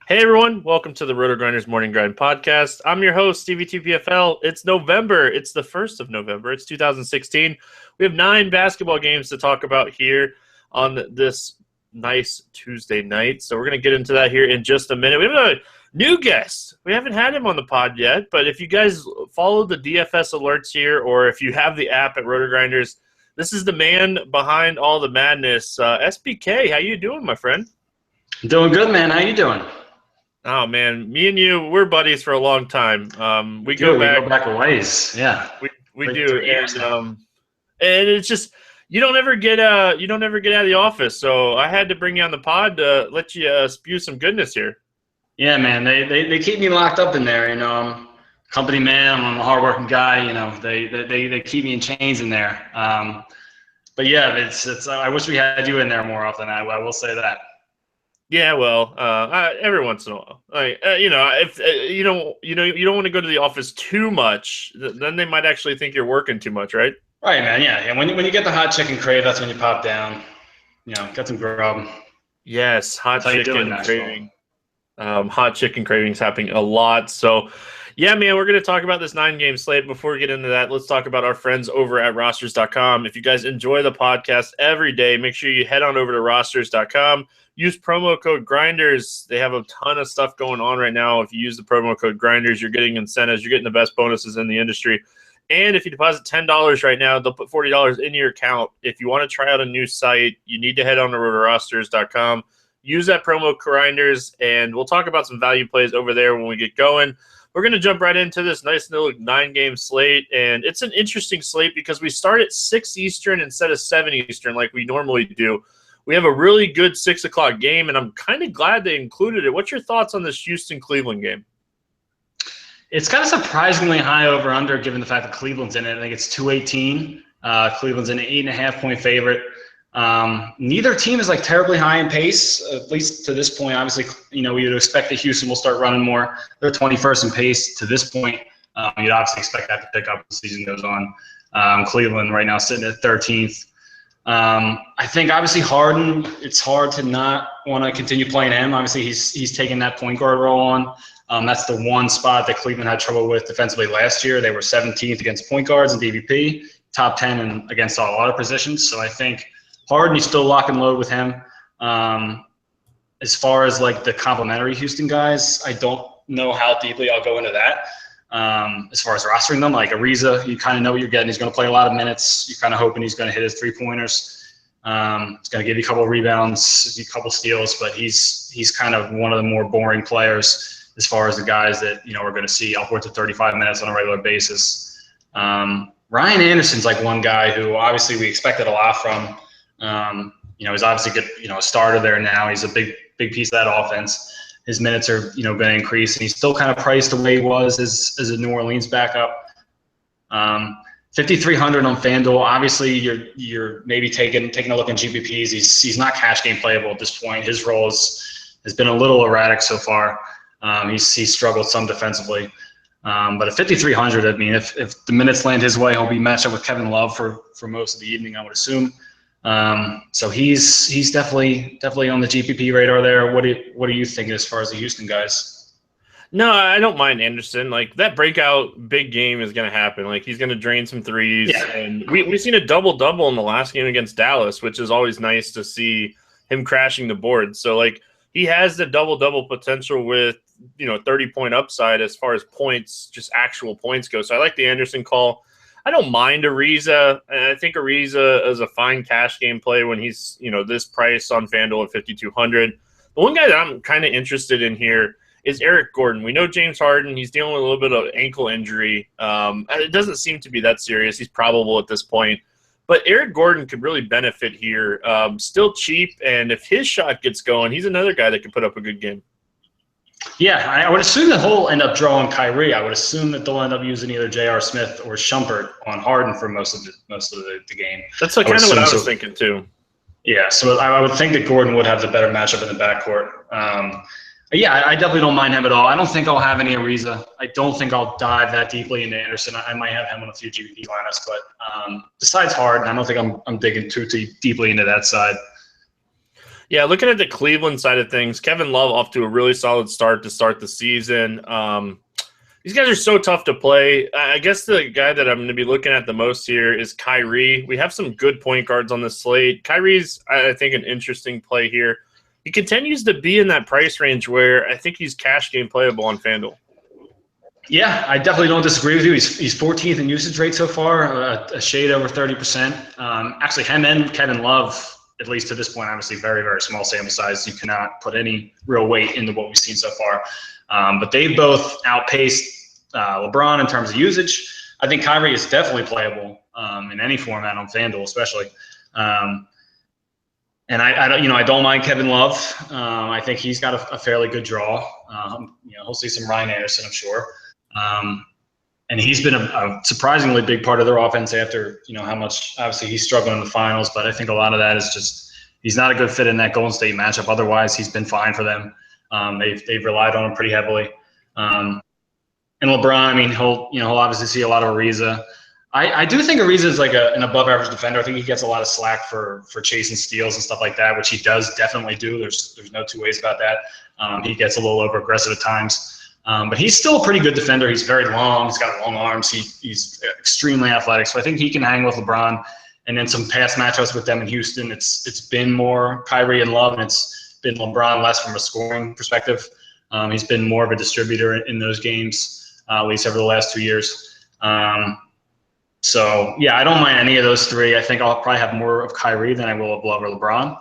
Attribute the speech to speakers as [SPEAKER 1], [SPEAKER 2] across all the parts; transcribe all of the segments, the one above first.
[SPEAKER 1] Hey everyone, welcome to the Roto Grinders Morning Grind podcast. I'm your host, Stevie TPFL. It's November. It's the 1st of November. It's 2016. We have 9 basketball games to talk about here on this nice Tuesday night. So we're going to get into that here in just a minute. We have a new guest. We haven't had him on the pod yet, but if you guys follow the DFS alerts here, or if you have the app at Roto Grinders, this is the man behind all the madness. SBK, how you doing, my friend?
[SPEAKER 2] Doing good, man. How you doing?
[SPEAKER 1] Oh man, me and you, we're buddies for a long time. We go
[SPEAKER 2] back a ways. Yeah,
[SPEAKER 1] we do, and it's just you don't ever get out of the office. So I had to bring you on the pod to let you spew some goodness here.
[SPEAKER 2] Yeah, man. They keep me locked up in there. I'm a company man. I'm a hardworking guy. They keep me in chains in there. But yeah, it's. I wish we had you in there more often. I will say that.
[SPEAKER 1] Yeah, well, every once in a while, if you don't want to go to the office too much, then they might actually think you're working too much, right?
[SPEAKER 2] Right, man. Yeah, and when you get the hot chicken crave, that's when you pop down. Get some grub.
[SPEAKER 1] Yes, hot chicken craving. Hot chicken cravings happening a lot. So, yeah, man, we're going to talk about this 9-game slate. Before we get into that, let's talk about our friends over at rosters.com. If you guys enjoy the podcast every day, make sure you head on over to rosters.com. Use promo code Grinders. They have a ton of stuff going on right now. If you use the promo code Grinders, you're getting incentives. You're getting the best bonuses in the industry. And if you deposit $10 right now, they'll put $40 in your account. If you want to try out a new site, you need to head on to rosters.com. Use that promo Grinders, and we'll talk about some value plays over there when we get going. We're going to jump right into this nice little 9-game slate, and it's an interesting slate because we start at 6 Eastern instead of 7 Eastern like we normally do. We have a really good 6 o'clock game, and I'm kind of glad they included it. What's your thoughts on this Houston-Cleveland game?
[SPEAKER 2] It's kind of surprisingly high over-under given the fact that Cleveland's in it. I think it's 218. Cleveland's an 8.5-point favorite. Neither team is terribly high in pace, at least to this point. Obviously, we would expect that Houston will start running more. They're 21st in pace to this point. You'd obviously expect that to pick up as the season goes on. Cleveland right now sitting at 13th. I think obviously Harden, it's hard to not want to continue playing him. Obviously, he's taking that point guard role on. That's the one spot that Cleveland had trouble with defensively last year. They were 17th against point guards in DVP, top 10 and against a lot of positions. So I think Harden, you still lock and load with him. As far as the complementary Houston guys, I don't know how deeply I'll go into that. As far as rostering them, Ariza, you kind of know what you're getting. He's going to play a lot of minutes. You're kind of hoping he's going to hit his 3-pointers. He's going to give you a couple of rebounds, a couple steals, but he's kind of one of the more boring players as far as the guys that we're going to see upwards of 35 minutes on a regular basis. Ryan Anderson's one guy who obviously we expected a lot from. He's obviously good, a starter there now. He's a big piece of that offense. His minutes are, going to increase, and he's still kind of priced the way he was as a New Orleans backup. 5,300 on FanDuel. Obviously, you're maybe taking a look at GPPs. He's not cash game playable at this point. His role has been a little erratic so far. He's struggled some defensively. But at 5,300, I mean, if the minutes land his way, he'll be matched up with Kevin Love for most of the evening, I would assume. So he's definitely on the GPP radar there. What are you thinking as far as the Houston guys?
[SPEAKER 1] No, I don't mind Anderson. That breakout big game is going to happen. He's going to drain some threes. Yeah. And we've seen a double-double in the last game against Dallas, which is always nice to see him crashing the board. So, he has the double-double potential with, 30-point upside as far as points, just actual points go. So I like the Anderson call. I don't mind Ariza. I think Ariza is a fine cash game play when he's, this price on FanDuel at 5,200. The one guy that I'm kind of interested in here is Eric Gordon. We know James Harden. He's dealing with a little bit of ankle injury. It doesn't seem to be that serious. He's probable at this point. But Eric Gordon could really benefit here. Still cheap, and if his shot gets going, he's another guy that could put up a good game.
[SPEAKER 2] Yeah, I would assume that he'll end up drawing Kyrie. I would assume that they'll end up using either J.R. Smith or Shumpert on Harden for most of the game.
[SPEAKER 1] That's kind of what I was thinking too.
[SPEAKER 2] Yeah, so I would think that Gordon would have the better matchup in the backcourt. Yeah, I definitely don't mind him at all. I don't think I'll have any Ariza. I don't think I'll dive that deeply into Anderson. I might have him on a few GPP lineups, but besides Harden, I don't think I'm digging too deeply into that side.
[SPEAKER 1] Yeah, looking at the Cleveland side of things, Kevin Love off to a really solid start to start the season. These guys are so tough to play. I guess the guy that I'm going to be looking at the most here is Kyrie. We have some good point guards on the slate. Kyrie's, I think, an interesting play here. He continues to be in that price range where I think he's cash game playable on FanDuel.
[SPEAKER 2] Yeah, I definitely don't disagree with you. He's 14th in usage rate so far, a shade over 30%. Actually, him and Kevin Love, at least to this point, obviously very, very small sample size. You cannot put any real weight into what we've seen so far. But they both outpaced LeBron in terms of usage. I think Kyrie is definitely playable in any format on FanDuel, especially. And I don't mind Kevin Love. I think he's got a fairly good draw. He'll see some Ryan Anderson, I'm sure. And he's been a surprisingly big part of their offense after, how much obviously he's struggling in the finals. But I think a lot of that is just he's not a good fit in that Golden State matchup. Otherwise, he's been fine for them. They've relied on him pretty heavily. And LeBron, he'll obviously see a lot of Ariza. I do think Ariza is like an above-average defender. I think he gets a lot of slack for chasing steals and stuff like that, which he does definitely do. There's no two ways about that. He gets a little over-aggressive at times. But he's still a pretty good defender. He's very long. He's got long arms. He's extremely athletic. So I think he can hang with LeBron. And then some past matchups with them in Houston, it's been more Kyrie and Love, and it's been LeBron less from a scoring perspective. He's been more of a distributor in those games, at least over the last 2 years. So, yeah, I don't mind any of those three. I think I'll probably have more of Kyrie than I will of Love or LeBron.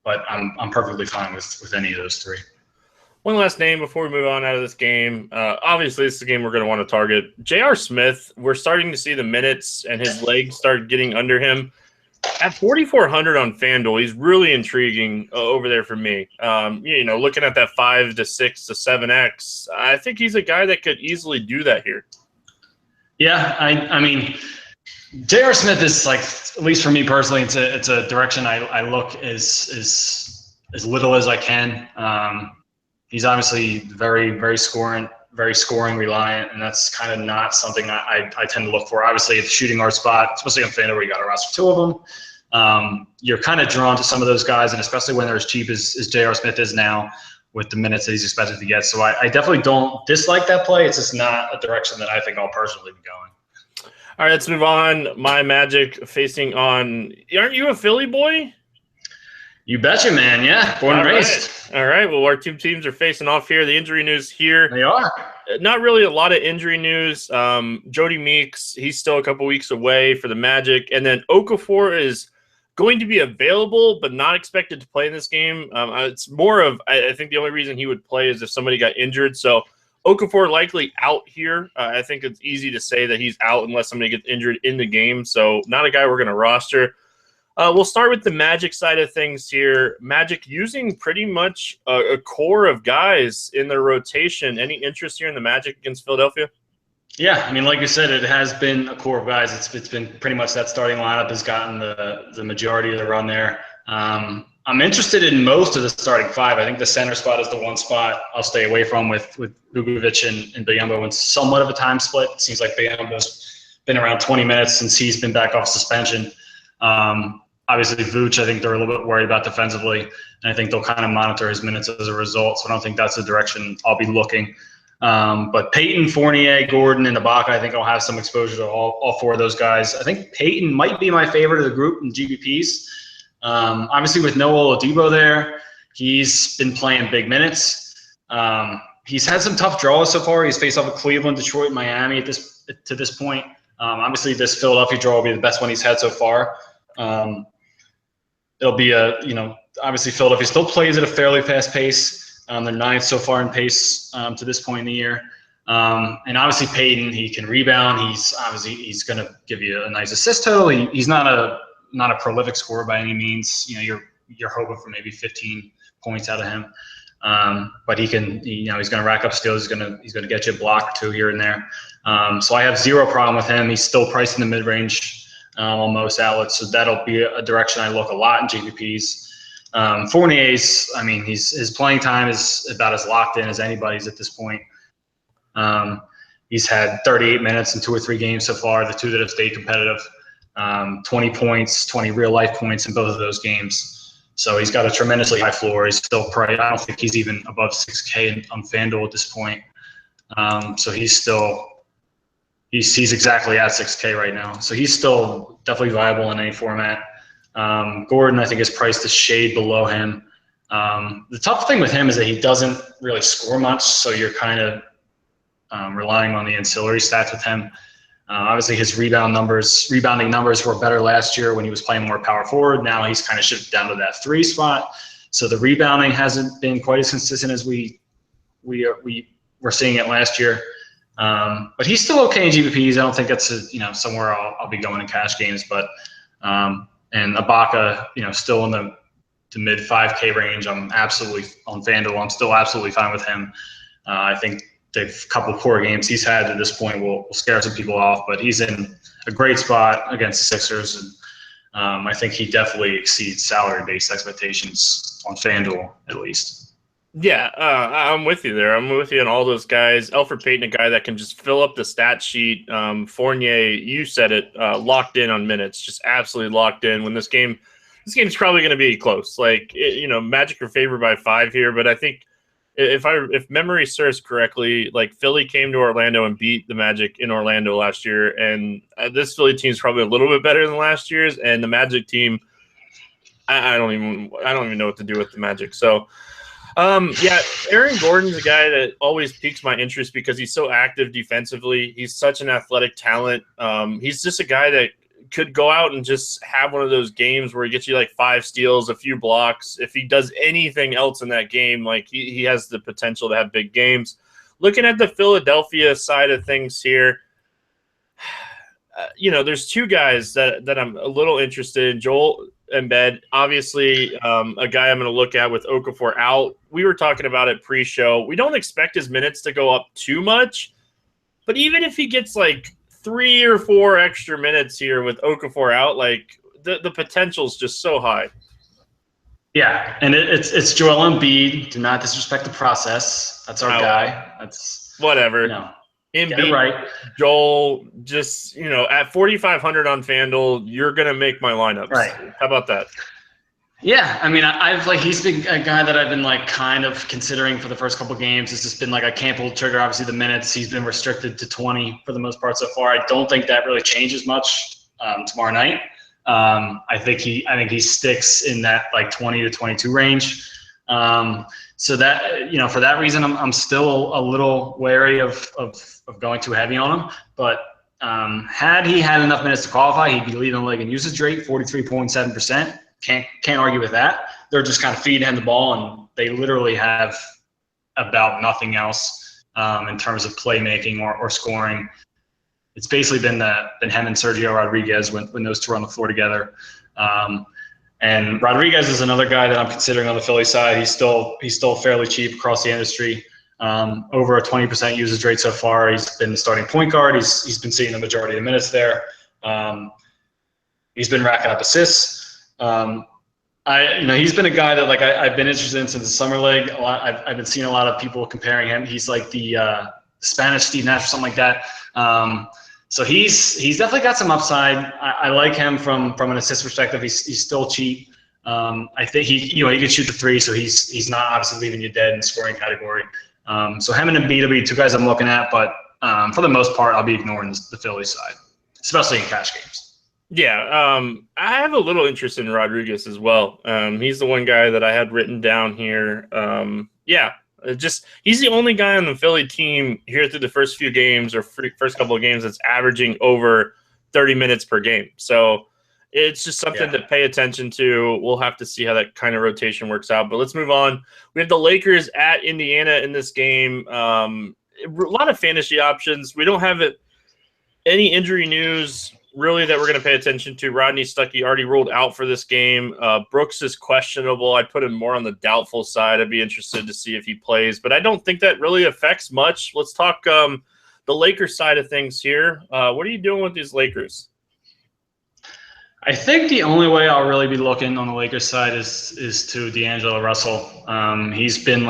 [SPEAKER 2] But I'm perfectly fine with any of those three.
[SPEAKER 1] One last name before we move on out of this game. Obviously, this is a game we're going to want to target. J.R. Smith, we're starting to see the minutes and his legs start getting under him. At 4,400 on FanDuel, he's really intriguing over there for me. Looking at that 5 to 6 to 7X, I think he's a guy that could easily do that here.
[SPEAKER 2] Yeah, I mean, J.R. Smith is like, at least for me personally, it's a direction I look as little as I can. He's obviously very, very scoring reliant, and that's kind of not something I tend to look for. Obviously, at the shooting guard spot, especially on FanDuel where you got to roster 2 of them, you're kind of drawn to some of those guys, and especially when they're as cheap as J.R. Smith is now with the minutes that he's expected to get. So I definitely don't dislike that play. It's just not a direction that I think I'll personally be going.
[SPEAKER 1] All right, let's move on. My Magic facing on – aren't you a Philly boy?
[SPEAKER 2] You betcha, man. Yeah, born and raised.
[SPEAKER 1] All right. Well, our 2 teams are facing off here. The injury news here.
[SPEAKER 2] They are.
[SPEAKER 1] Not really a lot of injury news. Jody Meeks, he's still a couple weeks away for the Magic. And then Okafor is going to be available but not expected to play in this game. It's more of I think the only reason he would play is if somebody got injured. So Okafor likely out here. I think it's easy to say that he's out unless somebody gets injured in the game. So not a guy we're going to roster. We'll start with the Magic side of things here. Magic using pretty much a core of guys in their rotation. Any interest here in the Magic against Philadelphia?
[SPEAKER 2] Yeah, I mean, like you said, it has been a core of guys. It's been pretty much that starting lineup has gotten the majority of the run there. I'm interested in most of the starting 5. I think the center spot is the one spot I'll stay away from with Vucevic and Biyombo. It's somewhat of a time split. It seems like Biyombo's been around 20 minutes since he's been back off suspension. Obviously, Vooch, I think they're a little bit worried about defensively, and I think they'll kind of monitor his minutes as a result. So I don't think that's the direction I'll be looking. But Payton, Fournier, Gordon, and Ibaka, I think I'll have some exposure to all 4 of those guys. I think Payton might be my favorite of the group in GPPs. Obviously, with Noah Oladipo there, he's been playing big minutes. He's had some tough draws so far. He's faced off with Cleveland, Detroit, Miami to this point. Obviously, this Philadelphia draw will be the best one he's had so far. It'll be obviously Philadelphia still plays at a fairly fast pace. They're 9th so far in pace to this point in the year. And obviously Payton, he can rebound. He's going to give you a nice assist total. He's not a prolific scorer by any means. You're hoping for maybe 15 points out of him. But he can, he's going to rack up steals. He's going to get you a block or 2 here and there. So I have zero problem with him. He's still priced in the mid-range on most outlets. So that'll be a direction I look a lot in GPPs. Fournier's, his playing time is about as locked in as anybody's at this point. He's had 38 minutes in 2 or 3 games so far, the 2 that have stayed competitive. 20 points, 20 real-life points in both of those games. So he's got a tremendously high floor. He's still probably, I don't think he's even above 6K on FanDuel at this point. So he's exactly at 6K right now. So he's still definitely viable in any format. Gordon, I think, is priced a shade below him. The tough thing with him is that he doesn't really score much, so you're kind of relying on the ancillary stats with him. Obviously, his rebounding numbers were better last year when he was playing more power forward. Now he's kind of shifted down to that 3 spot. So the rebounding hasn't been quite as consistent as we were seeing it last year. But he's still okay in GPPs. I don't think that's somewhere I'll be going in cash games. But and Ibaka, still in the mid 5K range. I'm absolutely on FanDuel. I'm still absolutely fine with him. I think the couple poor games he's had to this point will scare some people off, but he's in a great spot against the Sixers, and I think he definitely exceeds salary-based expectations on FanDuel at least.
[SPEAKER 1] Yeah, I'm with you there. I'm with you on all those guys. Elfrid Payton, a guy that can just fill up the stat sheet. Fournier, you said it, locked in on minutes, just absolutely locked in. When this game's probably going to be close. Magic are favored by 5 here, but I think if memory serves correctly, Philly came to Orlando and beat the Magic in Orlando last year, and this Philly team is probably a little bit better than last year's, and the Magic team, I don't even know what to do with the Magic. So, Aaron Gordon's a guy that always piques my interest because he's so active defensively. He's such an athletic talent. He's just a guy that could go out and just have one of those games where he gets you 5 steals, a few blocks. If he does anything else in that game, he has the potential to have big games. Looking at the Philadelphia side of things here, there's 2 guys that I'm a little interested in. Joel Embiid, obviously a guy I'm going to look at with Okafor out. We were talking about it pre-show. We don't expect his minutes to go up too much, but even if he gets 3 or 4 extra minutes here with Okafor out, the potential is just so high.
[SPEAKER 2] Yeah, and it's Joel Embiid. Do not disrespect the process. That's our guy. That's
[SPEAKER 1] whatever.
[SPEAKER 2] Embiid, get it right.
[SPEAKER 1] Joel, just at 4,500 on FanDuel, you're gonna make my lineups.
[SPEAKER 2] Right.
[SPEAKER 1] How about that?
[SPEAKER 2] Yeah, I mean, he's been a guy that I've been kind of considering for the first couple games. It's just been I can't pull the trigger. Obviously, the minutes he's been restricted to 20 for the most part so far. I don't think that really changes much tomorrow night. I think he sticks in that 20 to 22 range. So that for that reason, I'm still a little wary of going too heavy on him. But had he had enough minutes to qualify, he'd be leading the league in usage rate, 43.7%. Can't argue with that. They're just kind of feeding him the ball, and they literally have about nothing else in terms of playmaking or scoring. It's basically been him and Sergio Rodriguez when those 2 are on the floor together. And Rodriguez is another guy that I'm considering on the Philly side. He's still fairly cheap across the industry. Over a 20% usage rate so far. He's been the starting point guard. He's been seeing the majority of the minutes there. He's been racking up assists. He's been a guy that I've been interested in since the summer league. I've been seeing a lot of people comparing him. He's like the Spanish Steve Nash or something like that. So he's definitely got some upside. I like him from an assist perspective. He's still cheap. I think he can shoot the 3, so he's not obviously leaving you dead in the scoring category. So him and Embiid will be 2 guys I'm looking at, but for the most part, I'll be ignoring the Philly side, especially in cash games.
[SPEAKER 1] Yeah, I have a little interest in Rodriguez as well. He's the one guy that I had written down here. He's the only guy on the Philly team here through the first few games or first couple of games that's averaging over 30 minutes per game. So it's just something to pay attention to. We'll have to see how that kind of rotation works out. But let's move on. We have the Lakers at Indiana in this game. A lot of fantasy options. We don't have any injury news really that we're going to pay attention to. Rodney Stuckey already ruled out for this game. Brooks is questionable. I'd put him more on the doubtful side. I'd be interested to see if he plays, but I don't think that really affects much. Let's talk the Lakers side of things here. What are you doing with these Lakers?
[SPEAKER 2] I think the only way I'll really be looking on the Lakers side is to D'Angelo Russell. He's been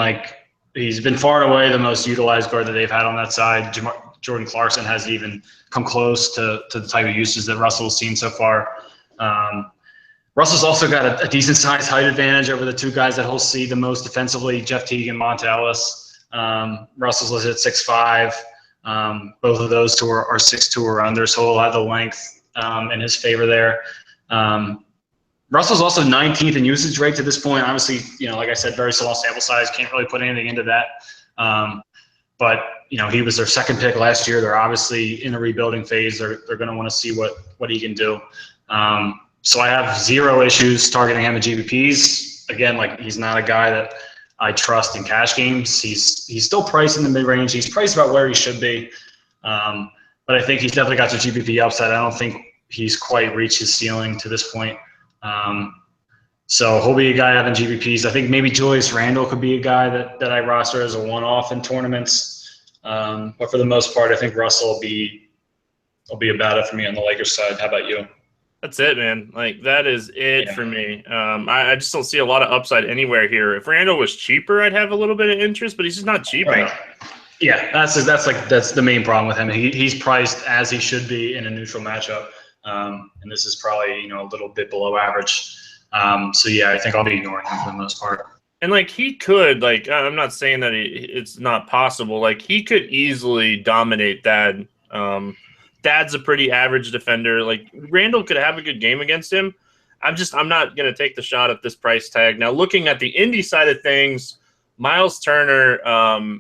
[SPEAKER 2] far and away the most utilized guard that they've had on that side. Jordan Clarkson hasn't even come close to the type of uses that Russell's seen so far. Russell's also got a decent sized height advantage over the two guys that he'll see the most defensively, Jeff Teague and Monta Ellis. Russell's listed at 6'5". Both of those two are 6'2" or under, so he'll have the length in his favor there. Russell's also 19th in usage rate to this point. Obviously, like I said, very small sample size. Can't really put anything into that. But he was their second pick last year. They're obviously in a rebuilding phase. They're going to want to see what he can do. So I have zero issues targeting him in GPPs. Again, he's not a guy that I trust in cash games. He's still priced in the mid range. He's priced about where he should be. But I think he's definitely got some GPP upside. I don't think he's quite reached his ceiling to this point. So he'll be a guy having GPPs. I think maybe Julius Randle could be a guy that I roster as a one-off in tournaments. But for the most part, I think Russell will be about it for me on the Lakers side. How about you?
[SPEAKER 1] That's it, man. That is it for me. I just don't see a lot of upside anywhere here. If Randall was cheaper, I'd have a little bit of interest, but he's just not cheap enough.
[SPEAKER 2] Yeah, that's the main problem with him. He's priced as he should be in a neutral matchup, and this is probably a little bit below average. So yeah, I think I'll be ignoring him for the most part.
[SPEAKER 1] And he could I'm not saying that it's not possible. He could easily dominate that. Dad's a pretty average defender. Randall could have a good game against him. I'm not going to take the shot at this price tag. Now, looking at the Indy side of things, Miles Turner,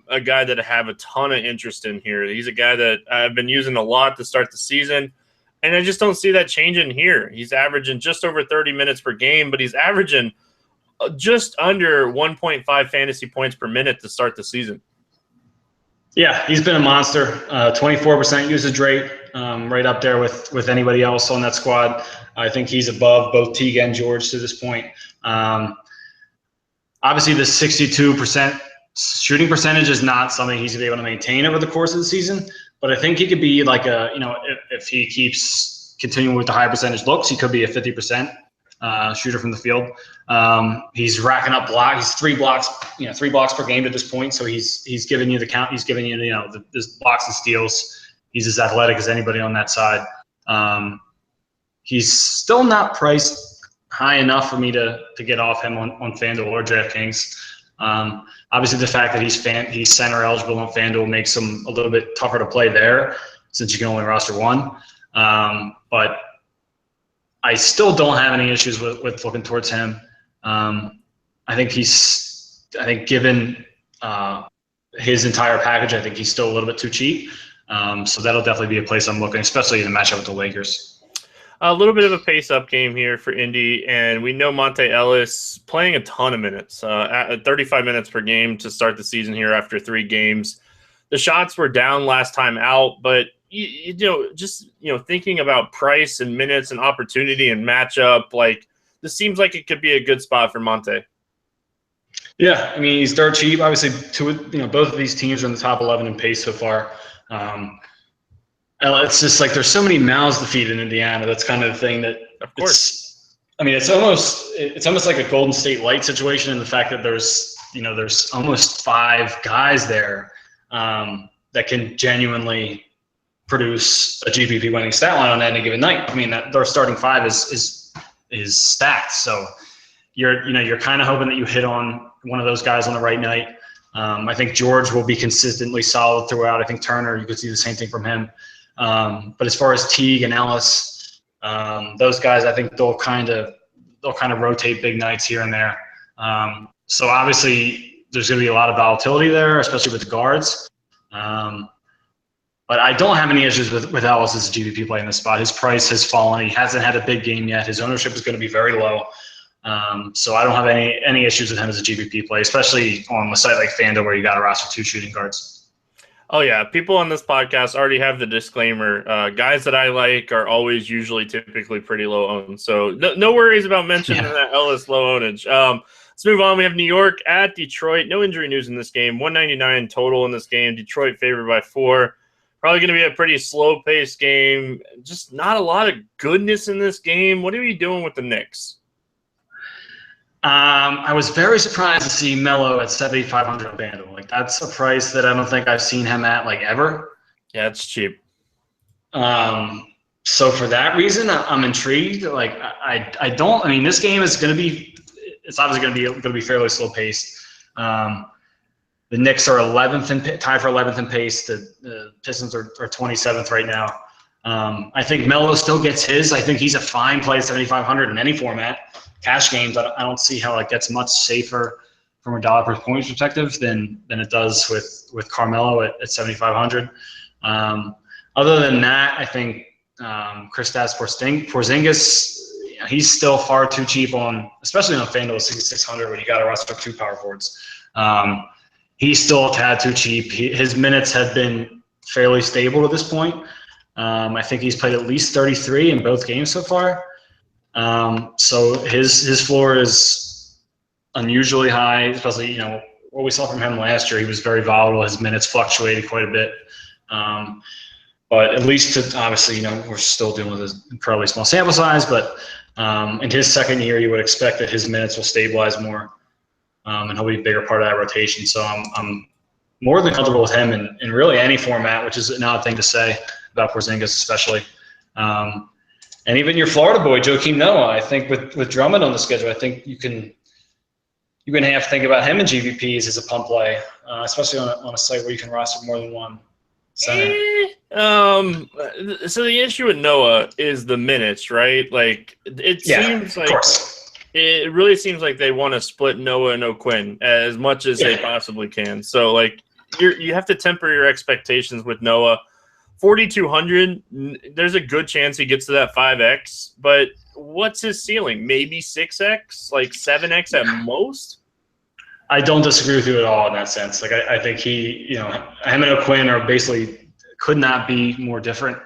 [SPEAKER 1] a guy that I have a ton of interest in here. He's a guy that I've been using a lot to start the season, and I just don't see that changing here. He's averaging just over 30 minutes per game, but he's averaging just under 1.5 fantasy points per minute to start the season.
[SPEAKER 2] Yeah, he's been a monster. 24% usage rate, right up there with anybody else on that squad. I think he's above both Teague and George to this point. Obviously, the 62% shooting percentage is not something he's going to be able to maintain over the course of the season. But I think he could be if he keeps continuing with the high percentage looks, he could be a 50% shooter from the field. He's racking up blocks. He's 3 blocks, 3 blocks per game at this point. So he's giving you the count. He's giving you the blocks and steals. He's as athletic as anybody on that side. He's still not priced high enough for me to get off him on FanDuel or DraftKings. Obviously, the fact that he's center eligible on FanDuel makes him a little bit tougher to play there since you can only roster one. But I still don't have any issues with looking towards him. I think given his entire package, I think he's still a little bit too cheap. So that'll definitely be a place I'm looking, especially in the matchup with the Lakers.
[SPEAKER 1] A little bit of a pace-up game here for Indy, and we know Monta Ellis playing a ton of minutes, at 35 minutes per game to start the season here after 3 games. The shots were down last time out, but thinking about price and minutes and opportunity and matchup, this seems like it could be a good spot for Monta.
[SPEAKER 2] Yeah, I mean, he's dirt cheap. Obviously, both of these teams are in the top 11 in pace so far. It's just there's so many mouths to feed in Indiana. That's kind of the thing that,
[SPEAKER 1] of course.
[SPEAKER 2] It's almost like a Golden State Light situation in the fact that there's almost 5 guys there that can genuinely produce a GPP winning stat line on any given night. I mean, that their starting 5 is stacked. So you're kind of hoping that you hit on one of those guys on the right night. I think George will be consistently solid throughout. I think Turner, you could see the same thing from him. But as far as Teague and Ellis, those guys, I think they'll kind of rotate big nights here and there. So obviously there's going to be a lot of volatility there, especially with the guards. But I don't have any issues with Ellis as a GPP play in this spot. His price has fallen. He hasn't had a big game yet. His ownership is going to be very low. So I don't have any issues with him as a GPP play, especially on a site like FanDuel where you got to roster 2 shooting guards.
[SPEAKER 1] Oh, yeah. People on this podcast already have the disclaimer. Guys that I like are always typically pretty low owned. So no worries about mentioning that Ellis low ownage. Let's move on. We have New York at Detroit. No injury news in this game. 199 total in this game. Detroit favored by 4. Probably going to be a pretty slow-paced game. Just not a lot of goodness in this game. What are you doing with the Knicks?
[SPEAKER 2] I was very surprised to see Melo at 7,500 on FanDuel. That's a price that I don't think I've seen him at ever.
[SPEAKER 1] Yeah, it's cheap.
[SPEAKER 2] So for that reason, I'm intrigued. Like I don't. I mean, this game is going to be. It's obviously going to be fairly slow paced. The Knicks are 11th and tied for 11th in pace. The Pistons are 27th right now. I think Melo still gets his. I think he's a fine play at 7,500 in any format. Cash games, I don't see how it gets much safer from a dollar per point perspective than it does with Carmelo at 7,500. Other than that, I think Kristaps Porzingis, he's still far too cheap especially on FanDuel 6,600 when you got to roster 2 power forwards. He's still a tad too cheap. His minutes have been fairly stable to this point. I think he's played at least 33 in both games so far. So his floor is unusually high, especially, what we saw from him last year. He was very volatile. His minutes fluctuated quite a bit. But at least obviously, we're still dealing with an incredibly small sample size, but in his second year, you would expect that his minutes will stabilize more. And he'll be a bigger part of that rotation. So I'm more than comfortable with him in really any format, which is an odd thing to say about Porzingis especially. And even your Florida boy, Joakim Noah, I think with Drummond on the schedule, I think you're going to have to think about him in GVPs as a pump play, especially on a site where you can roster more than one center.
[SPEAKER 1] So the issue with Noah is the minutes, right? Like seems like –
[SPEAKER 2] of course.
[SPEAKER 1] It really seems like they want to split Noah and O'Quinn as much as they possibly can. So, like, you have to temper your expectations with Noah. 4,200, there's a good chance he gets to that 5X, but what's his ceiling? Maybe 6X? Like 7X at most?
[SPEAKER 2] I don't disagree with you at all in that sense. Like, I think him and O'Quinn are basically could not be more different.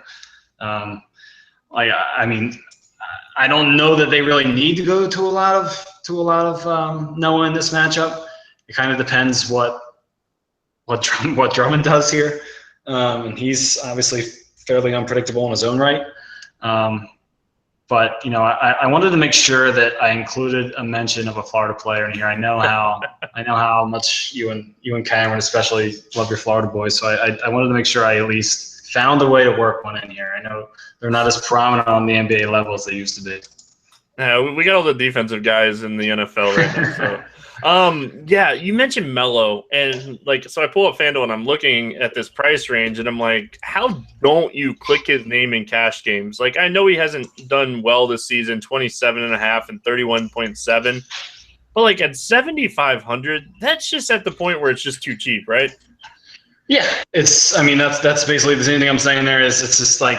[SPEAKER 2] I don't know that they really need to go to a lot of Noah in this matchup. It kind of depends what Drummond does here, and he's obviously fairly unpredictable in his own right. But I wanted to make sure that I included a mention of a Florida player in here. I know how much you and Cameron especially love your Florida boys, so I wanted to make sure I at least found a way to work one in here. I know they're not as prominent on the NBA level as they used to be.
[SPEAKER 1] Yeah, we got all the defensive guys in the NFL right now. So, you mentioned Melo, and so I pull up FanDuel and I'm looking at this price range, and I'm like, how don't you click his name in cash games? Like, I know he hasn't done well this season, 27.5 and 31.7, but at 7,500, that's just at the point where it's just too cheap, right?
[SPEAKER 2] Yeah, that's basically the same thing I'm saying there is it's just like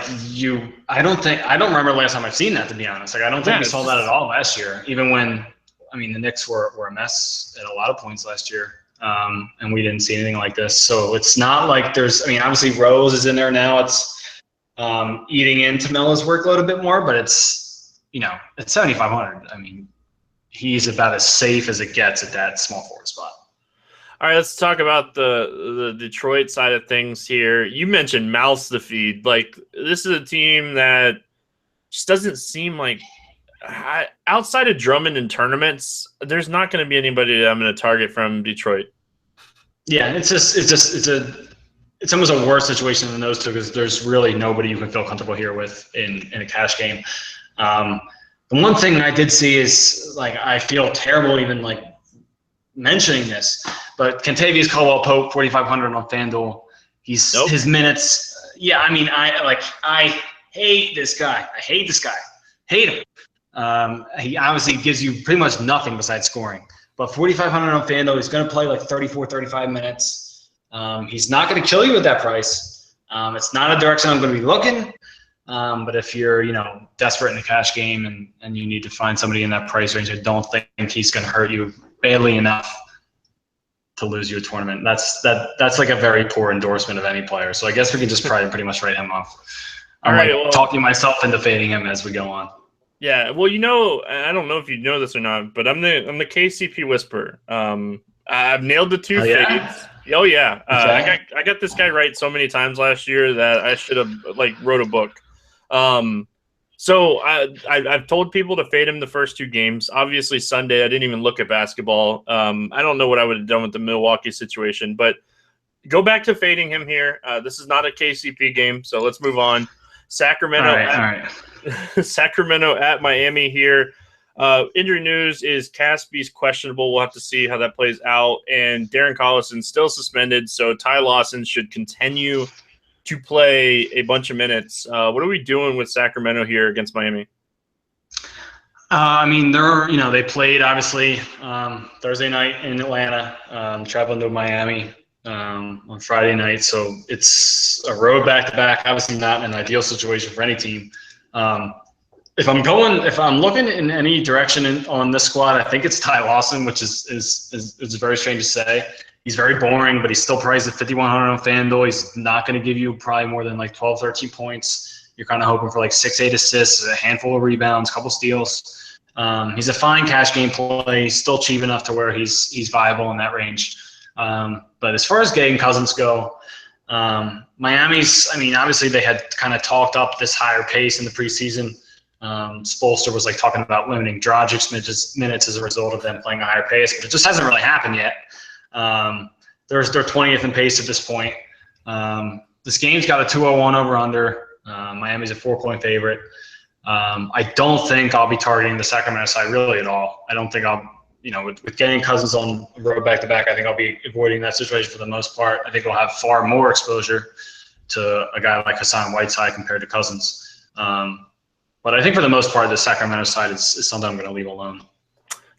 [SPEAKER 2] I don't remember the last time I've seen that, to be honest. Like, I don't think we saw that at all last year, even when, the Knicks were a mess at a lot of points last year, and we didn't see anything like this. So it's not like there's, obviously Rose is in there now. It's eating into Melo's workload a bit more, but it's, at 7,500. He's about as safe as it gets at that small forward spot.
[SPEAKER 1] All right, let's talk about the Detroit side of things here. You mentioned mouths to feed. This is a team that just doesn't seem like outside of Drummond in tournaments, there's not going to be anybody that I'm going to target from Detroit. Yeah,
[SPEAKER 2] it's almost a worse situation than those two because there's really nobody you can feel comfortable here with in a cash game. The one thing I did see is I feel terrible even mentioning this, but Kentavious Caldwell-Pope, 4,500 on FanDuel. His minutes. Yeah, I hate this guy. Hate him. He obviously gives you pretty much nothing besides scoring. But 4,500 on FanDuel, he's going to play 34, 35 minutes. He's not going to kill you at that price. It's not a direction I'm going to be looking. But if you're, desperate in a cash game and you need to find somebody in that price range, I don't think he's going to hurt you badly enough to lose you a tournament. That's a very poor endorsement of any player. So I guess we can just probably pretty much write him off. I'm talking myself into fading him as we go on.
[SPEAKER 1] Yeah, well, I don't know if you know this or not, but I'm the KCP whisperer. I've nailed the 2 fades. Oh yeah, I got this guy right so many times last year that I should have wrote a book. So I've told people to fade him the first 2 games. Obviously Sunday I didn't even look at basketball. I don't know what I would have done with the Milwaukee situation, but go back to fading him here. This is not a KCP game, so let's move on. Sacramento.
[SPEAKER 2] All right.
[SPEAKER 1] Sacramento at Miami here. Injury news is Cassby's questionable. We'll have to see how that plays out. And Darren Collison still suspended, so Ty Lawson should continue to play a bunch of minutes. What are we doing with Sacramento here against Miami?
[SPEAKER 2] I mean, they played obviously Thursday night in Atlanta, traveling to Miami on Friday night. So it's a road back-to-back. Obviously, not an ideal situation for any team. If I'm looking in any direction on this squad, I think it's Ty Lawson, which is very strange to say. He's very boring, but he's still priced at 5,100 on FanDuel. He's not going to give you probably more than like 12, 13 points. You're kind of hoping for like 6, 8 assists, a handful of rebounds, a couple steals. He's a fine cash game play. He's still cheap enough to where he's viable in that range. But as far as getting Cousins go, Miami's, I mean, obviously they had kind of talked up this higher pace in the preseason. Spoelstra was like talking about limiting Dragic's minutes as a result of them playing a higher pace, but it just hasn't really happened yet. They're 20th in pace at this point. This game's got a 201 over-under. Miami's a 4-point favorite. I don't think I'll be targeting the Sacramento side really at all. I don't think with getting Cousins on the road back-to-back, I think I'll be avoiding that situation for the most part. I think we'll have far more exposure to a guy like Hassan Whiteside compared to Cousins. But I think for the most part, the Sacramento side is something I'm going to leave alone.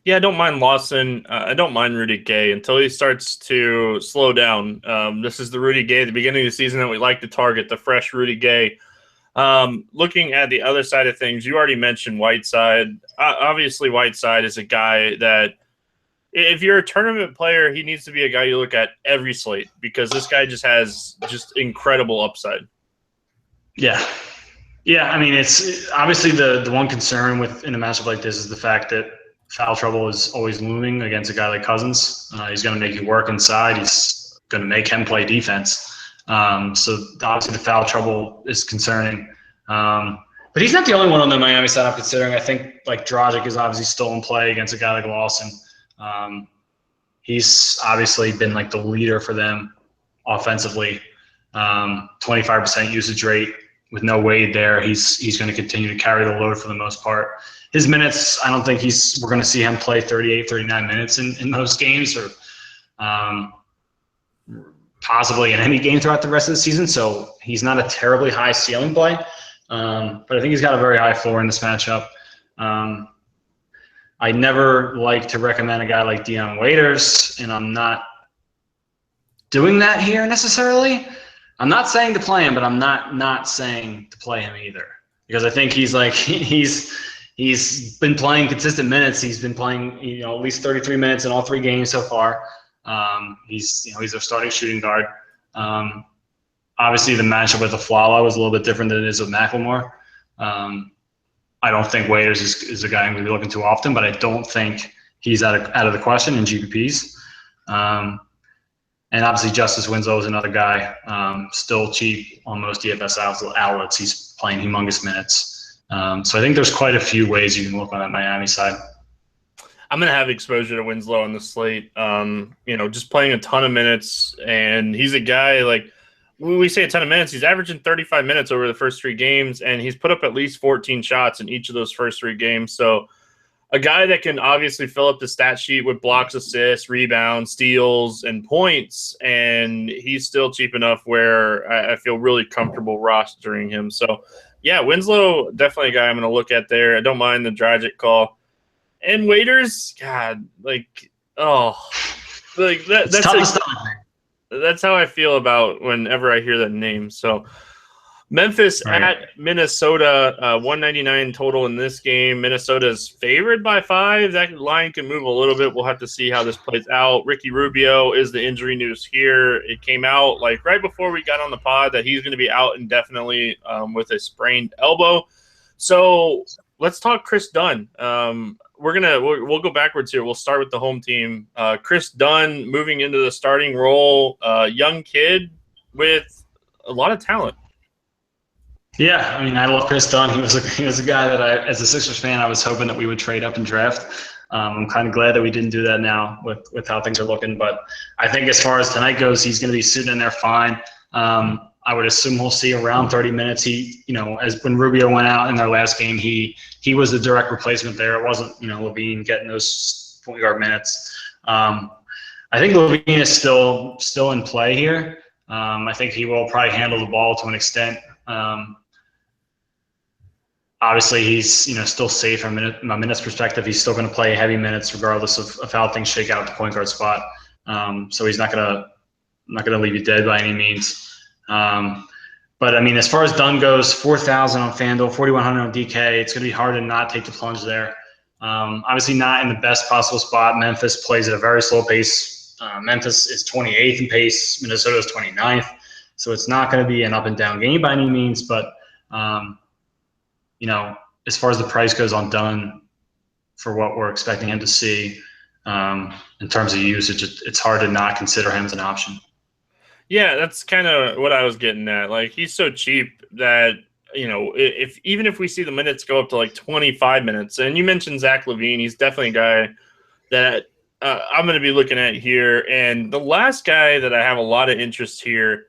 [SPEAKER 1] Yeah, I don't mind Lawson. I don't mind Rudy Gay until he starts to slow down. This is the Rudy Gay at the beginning of the season that we like to target, the fresh Rudy Gay. Looking at the other side of things, you already mentioned Whiteside. Obviously, Whiteside is a guy that if you're a tournament player, he needs to be a guy you look at every slate because this guy just has just incredible upside.
[SPEAKER 2] Yeah. Yeah, I mean, it's obviously the one concern in a matchup like this is the fact that foul trouble is always looming against a guy like Cousins. He's going to make you work inside. He's going to make him play defense. So obviously the foul trouble is concerning. But he's not the only one on the Miami side I'm considering. I think like Dragic is obviously still in play against a guy like Lawson. He's obviously been like the leader for them offensively. 25% usage rate with no Wade there. He's going to continue to carry the load for the most part. His minutes, I don't think we're going to see him play 38, 39 minutes in most games or possibly in any game throughout the rest of the season. So he's not a terribly high ceiling play. But I think he's got a very high floor in this matchup. I never like to recommend a guy like Dion Waiters, and I'm not doing that here necessarily. I'm not saying to play him, but I'm not saying to play him either because I think he's been playing consistent minutes. He's been playing at least 33 minutes in all 3 games so far. He's their starting shooting guard. Obviously, the matchup with Afflalo is a little bit different than it is with McLemore. I don't think Waiters is a guy I'm going to be looking to often, but I don't think he's out of the question in GPPs. And obviously, Justice Winslow is another guy, still cheap on most DFS outlets. He's playing humongous minutes. So I think there's quite a few ways you can look on that Miami side.
[SPEAKER 1] I'm going to have exposure to Winslow on the slate, just playing a ton of minutes. And he's a guy like we say a ton of minutes. He's averaging 35 minutes over the first 3 games, and he's put up at least 14 shots in each of those first 3 games. So a guy that can obviously fill up the stat sheet with blocks, assists, rebounds, steals, and points. And he's still cheap enough where I feel really comfortable rostering him. So, yeah, Winslow, definitely a guy I'm going to look at there. I don't mind the Dragic call. And Waiters, God, that's how I feel about whenever I hear that name. So Memphis at Minnesota, 199 total in this game. Minnesota's favored by 5. That line can move a little bit. We'll have to see how this plays out. Ricky Rubio is the injury news here. It came out like right before we got on the pod that he's going to be out indefinitely with a sprained elbow. So let's talk Chris Dunn. We'll go backwards here. We'll start with the home team. Chris Dunn moving into the starting role, young kid with a lot of talent.
[SPEAKER 2] Yeah, I mean, I love Chris Dunn. He was a guy that as a Sixers fan, I was hoping that we would trade up and draft. I'm kind of glad that we didn't do that now with how things are looking. But I think as far as tonight goes, he's going to be sitting in there fine. I would assume we'll see around 30 minutes. He, as when Rubio went out in their last game, he was the direct replacement there. It wasn't, LaVine getting those point guard minutes. I think LaVine is still in play here. I think he will probably handle the ball to an extent. Obviously, he's still safe from a minutes perspective. He's still going to play heavy minutes regardless of how things shake out at the point guard spot. So he's not going to leave you dead by any means. But I mean, as far as Dunn goes, 4,000 on FanDuel, 4,100 on DK. It's going to be hard to not take the plunge there. Obviously, not in the best possible spot. Memphis plays at a very slow pace. Memphis is 28th in pace. Minnesota is 29th. So it's not going to be an up and down game by any means. But as far as the price goes on Dunn for what we're expecting him to see in terms of usage, it's hard to not consider him as an option.
[SPEAKER 1] Yeah, that's kind of what I was getting at. Like, he's so cheap that, even if we see the minutes go up to like 25 minutes, and you mentioned Zach LaVine, he's definitely a guy that I'm going to be looking at here. And the last guy that I have a lot of interest here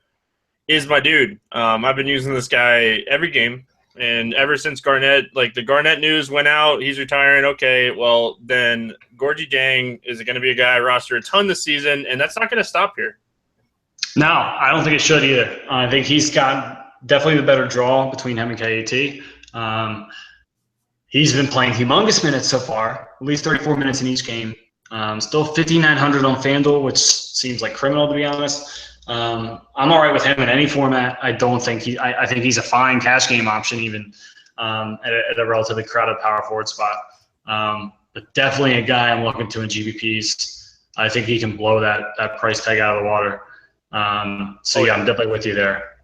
[SPEAKER 1] is my dude. I've been using this guy every game. And ever since Garnett, like the Garnett news went out, he's retiring. Okay, well, then Gorgie Dang is going to be a guy I roster a ton this season, and that's not going to stop here.
[SPEAKER 2] No, I don't think it should either. I think he's got definitely the better draw between him and KAT. He's been playing humongous minutes so far, at least 34 minutes in each game. Still 5,900 on FanDuel, which seems like criminal, to be honest. I'm all right with him in any format. I don't think I think he's a fine cash game option even at a relatively crowded power forward spot. But definitely a guy I'm looking to in GPPs. I think he can blow that price tag out of the water. I'm definitely with you there.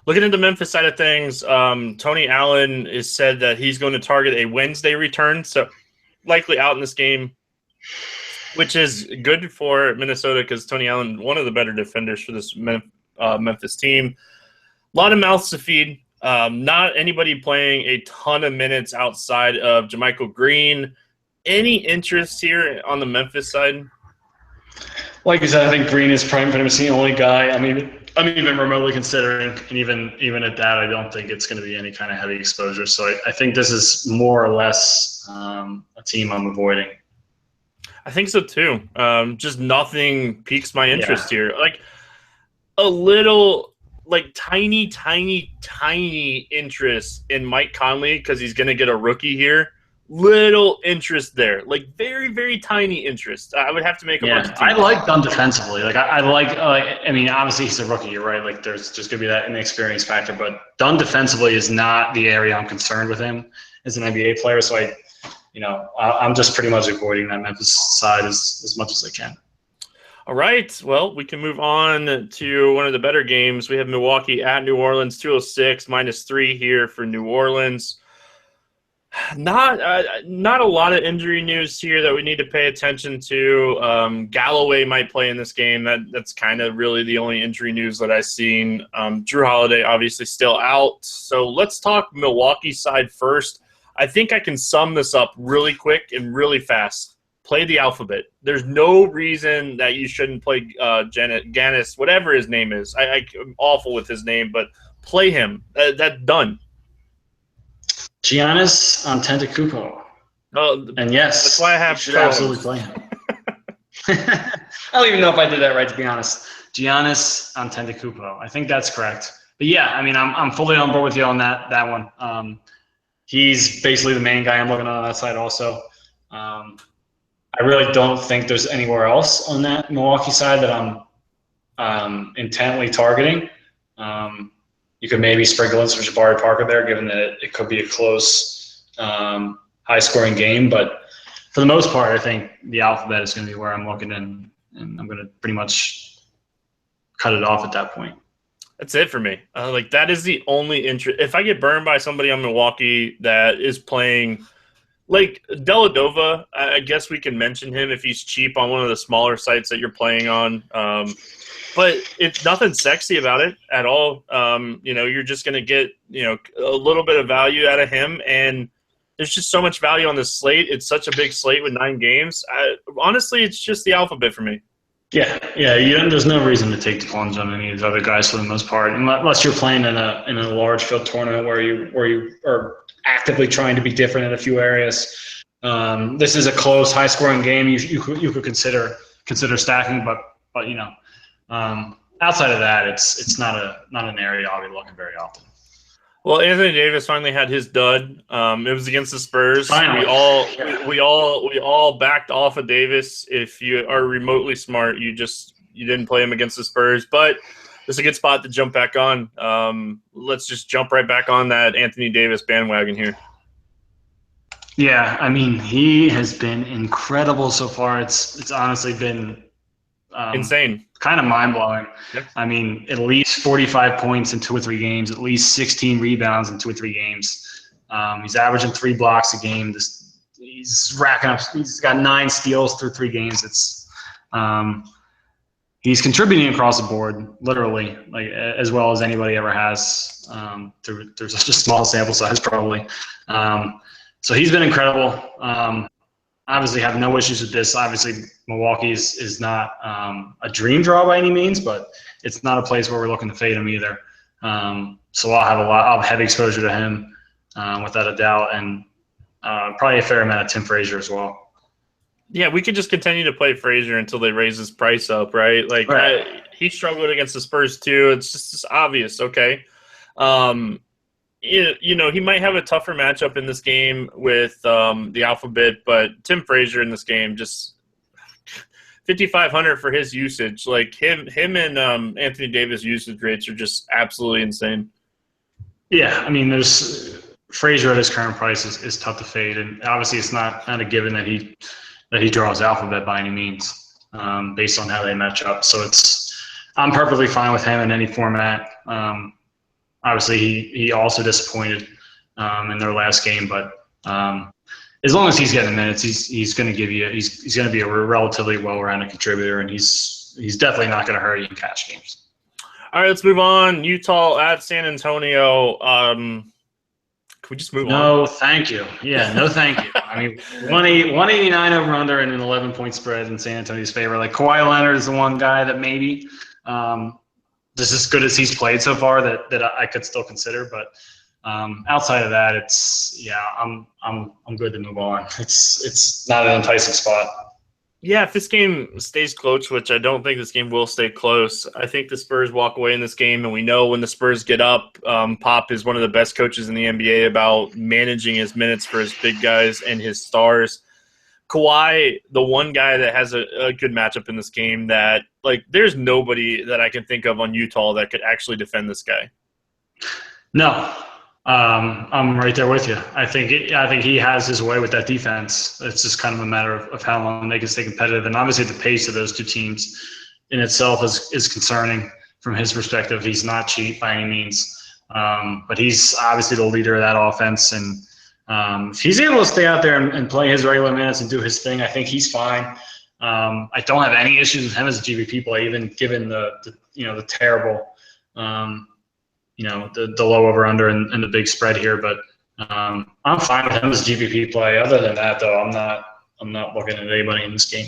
[SPEAKER 1] Looking at the Memphis side of things, Tony Allen has said that he's going to target a Wednesday return, so likely out in this game, which is good for Minnesota because Tony Allen, one of the better defenders for this Memphis team. A lot of mouths to feed. Not anybody playing a ton of minutes outside of JaMychal Green. Any interest here on the Memphis side?
[SPEAKER 2] Like you said, I think Green is pretty much the only guy. I mean, I'm even remotely considering, and even at that, I don't think it's going to be any kind of heavy exposure. So I think this is more or less a team I'm avoiding.
[SPEAKER 1] I think so too. Just nothing piques my interest here. Like a little, like tiny interest in Mike Conley because he's going to get a rookie here. Little interest there, like very, very tiny interest. I would have to make a bunch of teams.
[SPEAKER 2] I like Dunn defensively. Like I like. I mean, obviously he's a rookie. You're right. Like there's just gonna be that inexperience factor. But Dunn defensively is not the area I'm concerned with him as an NBA player. So I'm just pretty much avoiding that Memphis side as much as I can.
[SPEAKER 1] All right. Well, we can move on to one of the better games. We have Milwaukee at New Orleans, 206 -3 here for New Orleans. Not a lot of injury news here that we need to pay attention to. Galloway might play in this game. That's kind of really the only injury news that I've seen. Drew Holiday obviously still out. So let's talk Milwaukee side first. I think I can sum this up really quick and really fast. Play the alphabet. There's no reason that you shouldn't play Giannis, whatever his name is. I'm awful with his name, but play him. That's done.
[SPEAKER 2] Giannis Antetokounmpo. And yes,
[SPEAKER 1] that's why I have
[SPEAKER 2] should absolutely play him. I don't even know if I did that right, to be honest. Giannis Antetokounmpo. I think that's correct. But yeah, I mean, I'm fully on board with you on that one. He's basically the main guy I'm looking at on that side also. I really don't think there's anywhere else on that Milwaukee side that I'm intently targeting. You could maybe sprinkle in some Jabari Parker there, given that it could be a close, high-scoring game. But for the most part, I think the alphabet is going to be where I'm looking in, and I'm going to pretty much cut it off at that point.
[SPEAKER 1] That's it for me. That is the only interest. If I get burned by somebody on Milwaukee that is playing like Dellavedova, I guess we can mention him if he's cheap on one of the smaller sites that you're playing on. But it's nothing sexy about it at all. You're just going to get, a little bit of value out of him. And there's just so much value on this slate. It's such a big slate with 9 games. Honestly, it's just the alphabet for me.
[SPEAKER 2] Yeah. There's no reason to take the plunge on any of these other guys for the most part, unless you're playing in a large field tournament where you are actively trying to be different in a few areas. This is a close, high-scoring game. You could consider stacking, but outside of that, it's not an area I'll be looking very often.
[SPEAKER 1] Well, Anthony Davis finally had his dud. It was against the Spurs.
[SPEAKER 2] Finally.
[SPEAKER 1] We all backed off of Davis. If you are remotely smart, you didn't play him against the Spurs. But this is a good spot to jump back on. Let's just jump right back on that Anthony Davis bandwagon here.
[SPEAKER 2] Yeah, I mean, he has been incredible so far. It's honestly been
[SPEAKER 1] insane.
[SPEAKER 2] Kind of mind-blowing.
[SPEAKER 1] Yep.
[SPEAKER 2] I mean, at least 45 points in 2 or 3 games, at least 16 rebounds in 2 or 3 games. He's averaging 3 blocks a game. He's racking up. He's got 9 steals through 3 games. He's contributing across the board, literally, like as well as anybody ever has through such a small sample size, probably. So he's been incredible. Obviously have no issues with this. Obviously, Milwaukee is not a dream draw by any means, but it's not a place where we're looking to fade him either. So I'll have heavy exposure to him without a doubt, and probably a fair amount of Tim Frazier as well.
[SPEAKER 1] Yeah, we could just continue to play Frazier until they raise his price up, right? Like
[SPEAKER 2] right.
[SPEAKER 1] He struggled against the Spurs too. It's obvious, okay? He might have a tougher matchup in this game with the Alphabet, but Tim Frazier in this game, just 5,500 for his usage. Like him and Anthony Davis usage rates are just absolutely insane. Yeah,
[SPEAKER 2] I mean, there's Frazier at his current price is tough to fade, and obviously it's not a given that he draws Alphabet by any means based on how they match up. So I'm perfectly fine with him in any format. Obviously, he also disappointed in their last game, but as long as he's getting minutes, he's going to give you. He's going to be a relatively well-rounded contributor, and he's definitely not going to hurt you in cash games.
[SPEAKER 1] All right, let's move on. Utah at San Antonio. Can we just move on?
[SPEAKER 2] No, thank you. Yeah, no, thank you. I mean, 189 over under and an 11-point spread in San Antonio's favor. Like Kawhi Leonard is the one guy that maybe. Just as good as he's played so far that I could still consider, but outside of that, I'm good to move on. It's not an enticing spot.
[SPEAKER 1] Yeah, if this game stays close, which I don't think this game will stay close, I think the Spurs walk away in this game, and we know when the Spurs get up, Pop is one of the best coaches in the NBA about managing his minutes for his big guys and his stars. Kawhi, the one guy that has a good matchup in this game that, like, there's nobody that I can think of on Utah that could actually defend this guy.
[SPEAKER 2] No, I'm right there with you. I think he has his way with that defense. It's just kind of a matter of how long they can stay competitive. And obviously the pace of those 2 teams in itself is concerning from his perspective. He's not cheap by any means, but he's obviously the leader of that offense. And if he's able to stay out there and play his regular minutes and do his thing, I think he's fine. I don't have any issues with him as a GPP play, even given the terrible, the low over under and the big spread here. But I'm fine with him as a GPP play. Other than that, though, I'm not looking at anybody in this game.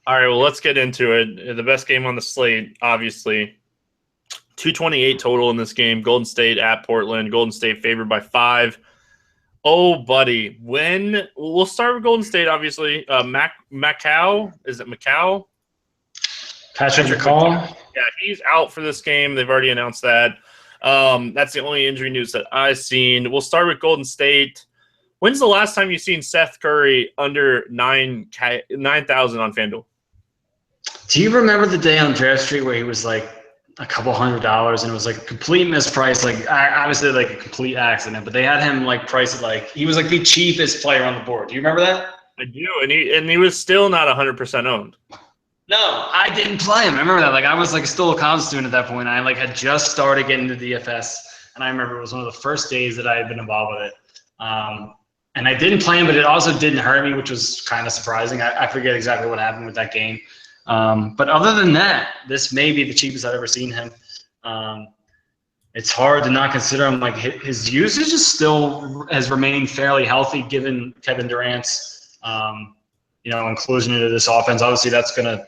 [SPEAKER 1] All right, well, let's get into it. The best game on the slate, obviously. 228 total in this game. Golden State at Portland. Golden State favored by 5. Oh, buddy. We'll start with Golden State, obviously. Macau? Is it Macau?
[SPEAKER 2] Patrick McCall?
[SPEAKER 1] Yeah, he's out for this game. They've already announced that. That's the only injury news that I've seen. We'll start with Golden State. When's the last time you've seen Seth Curry under 9,000 on FanDuel?
[SPEAKER 2] Do you remember the day on Draft Street where he was like a couple $100 and it was like a complete misprice, like obviously like a complete accident, but they had him like priced like he was like the cheapest player on the board. Do you remember that?
[SPEAKER 1] I do, and he was still not 100% owned.
[SPEAKER 2] No, I didn't play him. I remember that. Like I was like still a college student at that point. I like had just started getting into DFS, and I remember it was one of the first days that I had been involved with it. And I didn't play him, but it also didn't hurt me, which was kind of surprising. I forget exactly what happened with that game. But other than that, this may be the cheapest I've ever seen him. It's hard to not consider him. Like his usage is still has remained fairly healthy given Kevin Durant's inclusion into this offense. Obviously, that's going to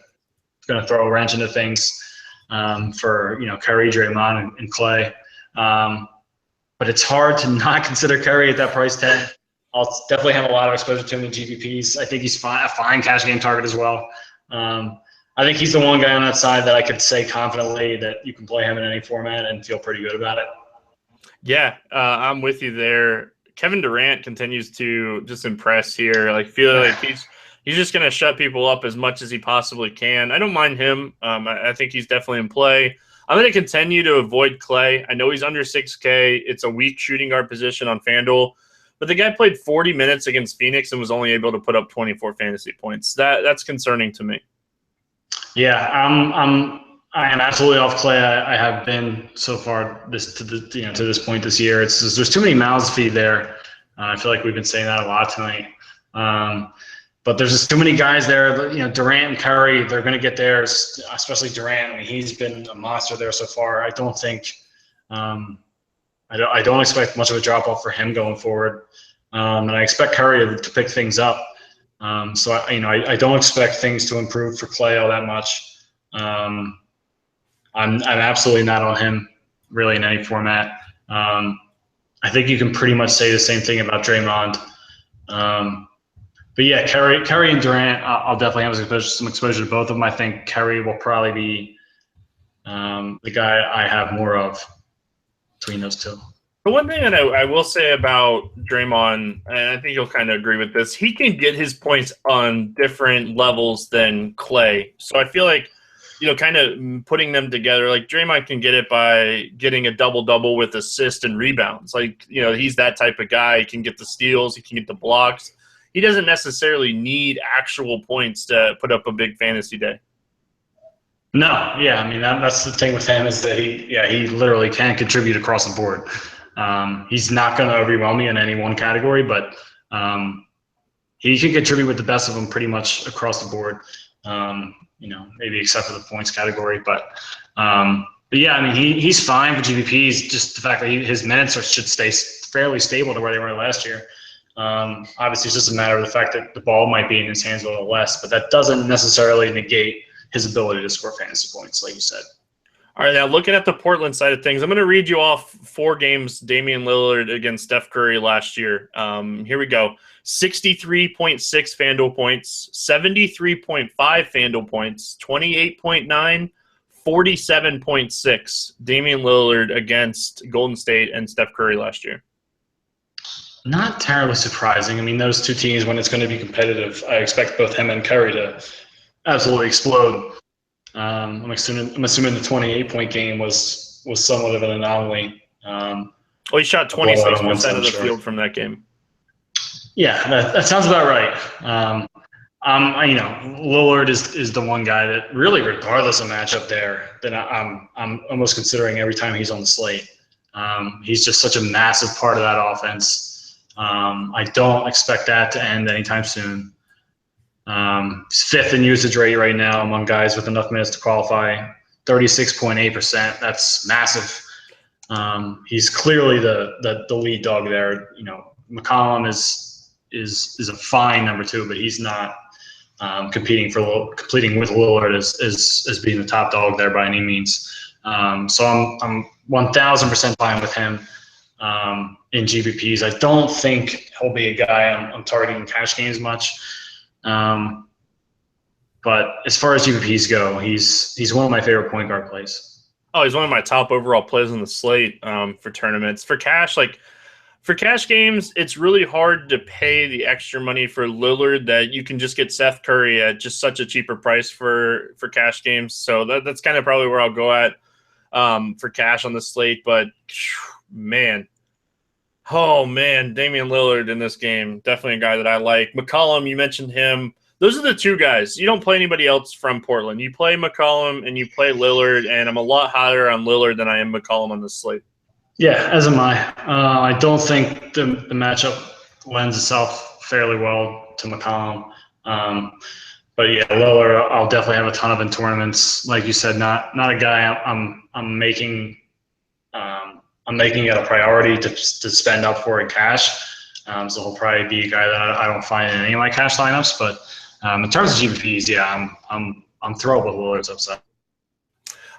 [SPEAKER 2] going to throw a wrench into things for Curry, Draymond, and Clay. But it's hard to not consider Curry at that price tag. I'll definitely have a lot of exposure to him in GPPs. I think he's a fine cash game target as well. I think he's the one guy on that side that I could say confidently that you can play him in any format and feel pretty good about it.
[SPEAKER 1] Yeah, I'm with you there. Kevin Durant continues to just impress here. Like, feel like he's just going to shut people up as much as he possibly can. I don't mind him. I think he's definitely in play. I'm going to continue to avoid Clay. I know he's under 6K. It's a weak shooting guard position on FanDuel, but the guy played 40 minutes against Phoenix and was only able to put up 24 fantasy points. That's concerning to me.
[SPEAKER 2] Yeah, I am absolutely off Clay. I have been so far to this point this year. There's too many mouths to feed there. I feel like we've been saying that a lot tonight. But there's just too many guys there. Durant and Curry, they're going to get theirs, especially Durant. I mean, he's been a monster there so far. I don't think I don't expect much of a drop off for him going forward, and I expect Curry to pick things up. So I don't expect things to improve for Clay all that much. I'm absolutely not on him really in any format. I think you can pretty much say the same thing about Draymond. But yeah, Curry and Durant, I'll definitely have some exposure to both of them. I think Curry will probably be the guy I have more of between those two.
[SPEAKER 1] The one thing that I will say about Draymond, and I think you'll kind of agree with this, he can get his points on different levels than Clay. So I feel like, kind of putting them together, like Draymond can get it by getting a double-double with assists and rebounds. Like, he's that type of guy. He can get the steals. He can get the blocks. He doesn't necessarily need actual points to put up a big fantasy day.
[SPEAKER 2] No, yeah. I mean, that's the thing with him is that he literally can contribute across the board. He's not going to overwhelm me in any one category, but he can contribute with the best of them pretty much across the board. Maybe except for the points category, but yeah, I mean, he's fine for GPPs. Just the fact that his minutes should stay fairly stable to where they were last year. Obviously, it's just a matter of the fact that the ball might be in his hands a little less, but that doesn't necessarily negate his ability to score fantasy points, like you said.
[SPEAKER 1] All right, now looking at the Portland side of things, I'm going to read you off 4 games Damian Lillard against Steph Curry last year. Here we go. 63.6 FanDuel points, 73.5 FanDuel points, 28.9, 47.6 Damian Lillard against Golden State and Steph Curry last year.
[SPEAKER 2] Not terribly surprising. I mean, those two teams, when it's going to be competitive, I expect both him and Curry to absolutely explode. I'm assuming the 28-point game was somewhat of an anomaly.
[SPEAKER 1] He shot 26% of the field from that game.
[SPEAKER 2] Yeah, that sounds about right. Lillard is the one guy that really, regardless of matchup there, that I'm almost considering every time he's on the slate. He's just such a massive part of that offense. I don't expect that to end anytime soon. He's 5th in usage rate right now among guys with enough minutes to qualify, 36.8%. That's massive. He's clearly the lead dog there. McCollum is a fine number 2, but he's not competing with Lillard as being the top dog there by any means. So I'm 1,000% fine with him in GPPs. I don't think he'll be a guy I'm targeting cash games much. But as far as GPPs go, he's one of my favorite point guard plays.
[SPEAKER 1] Oh, he's one of my top overall plays on the slate for tournaments. For cash games, it's really hard to pay the extra money for Lillard that you can just get Seth Curry at just such a cheaper price for cash games. So that's kind of probably where I'll go at for cash on the slate. But man, Damian Lillard in this game, definitely a guy that I like. McCollum, you mentioned him. Those are the 2 guys. You don't play anybody else from Portland. You play McCollum and you play Lillard, and I'm a lot higher on Lillard than I am McCollum on this slate.
[SPEAKER 2] Yeah, as am I. I don't think the matchup lends itself fairly well to McCollum. But yeah, Lillard, I'll definitely have a ton of in tournaments. Like you said, not a guy I'm making it a priority to spend up for in cash. So he'll probably be a guy that I don't find in any of my cash lineups. But in terms of GPPs, yeah, I'm I'm thrilled with Lillard's upside.